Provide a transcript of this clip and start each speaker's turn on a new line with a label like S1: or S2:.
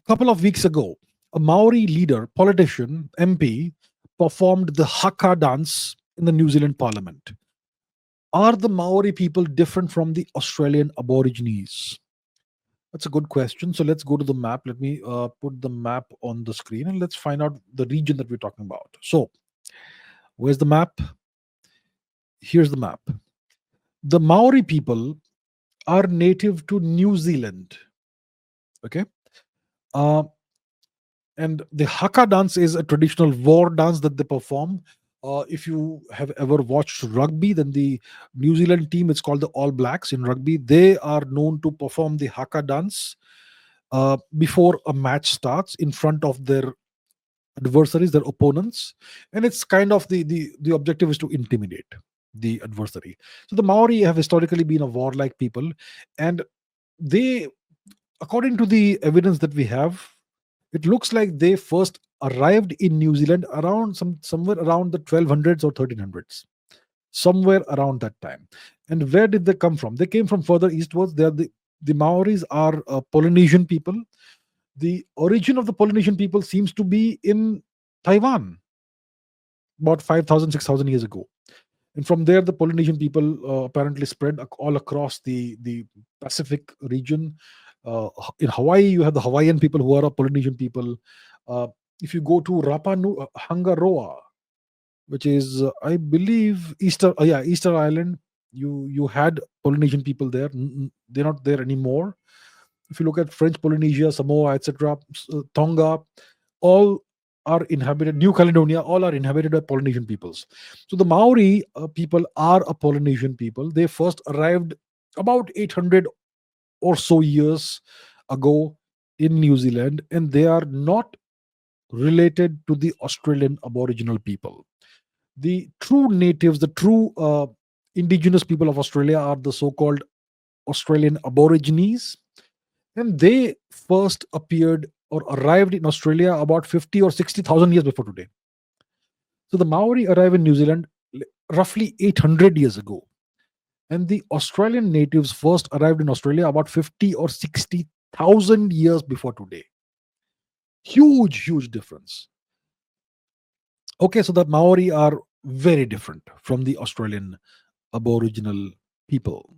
S1: couple of weeks ago, a Maori leader, politician, MP, performed the haka dance in the New Zealand Parliament. Are the Maori people different from the Australian Aborigines? That's a good question. So let's go to the map. Let me put the map on the screen and let's find out the region that we're talking about. So, where's the map? Here's the map. The Maori people are native to New Zealand. Okay. Uh, and the haka dance is a traditional war dance that they perform. If you have ever watched rugby, then the New Zealand team, it's called the All Blacks in rugby. They are known to perform the haka dance before a match starts in front of their adversaries, their opponents, and it's kind of the objective is to intimidate the adversary. So the Maori have historically been a warlike people, and they, according to the evidence that we have, it looks like they first arrived in New Zealand around somewhere around the 1200s or 1300s, somewhere around that time. And where did they come from? They came from further eastwards. They are the Maoris are Polynesian people. The origin of the Polynesian people seems to be in Taiwan, about 5,000, 6,000 years ago. And from there, the Polynesian people apparently spread all across the Pacific region. In Hawaii, you have the Hawaiian people who are a Polynesian people. If you go to Hangaroa, which is, I believe, Easter Island, you had Polynesian people there. They're not there anymore. If you look at French Polynesia, Samoa, etc., Tonga, all are inhabited. New Caledonia, all are inhabited by Polynesian peoples. So the Maori people are a Polynesian people. They first arrived about 800 or so years ago in New Zealand, and they are not related to the Australian Aboriginal people. The true natives, the true indigenous people of Australia are the so-called Australian Aborigines, and they first appeared or arrived in Australia about 50 or 60,000 years before today. So the Maori arrived in New Zealand roughly 800 years ago, and the Australian natives first arrived in Australia about 50 or 60,000 years before today. Huge, huge difference. Okay, so the Maori are very different from the Australian Aboriginal people.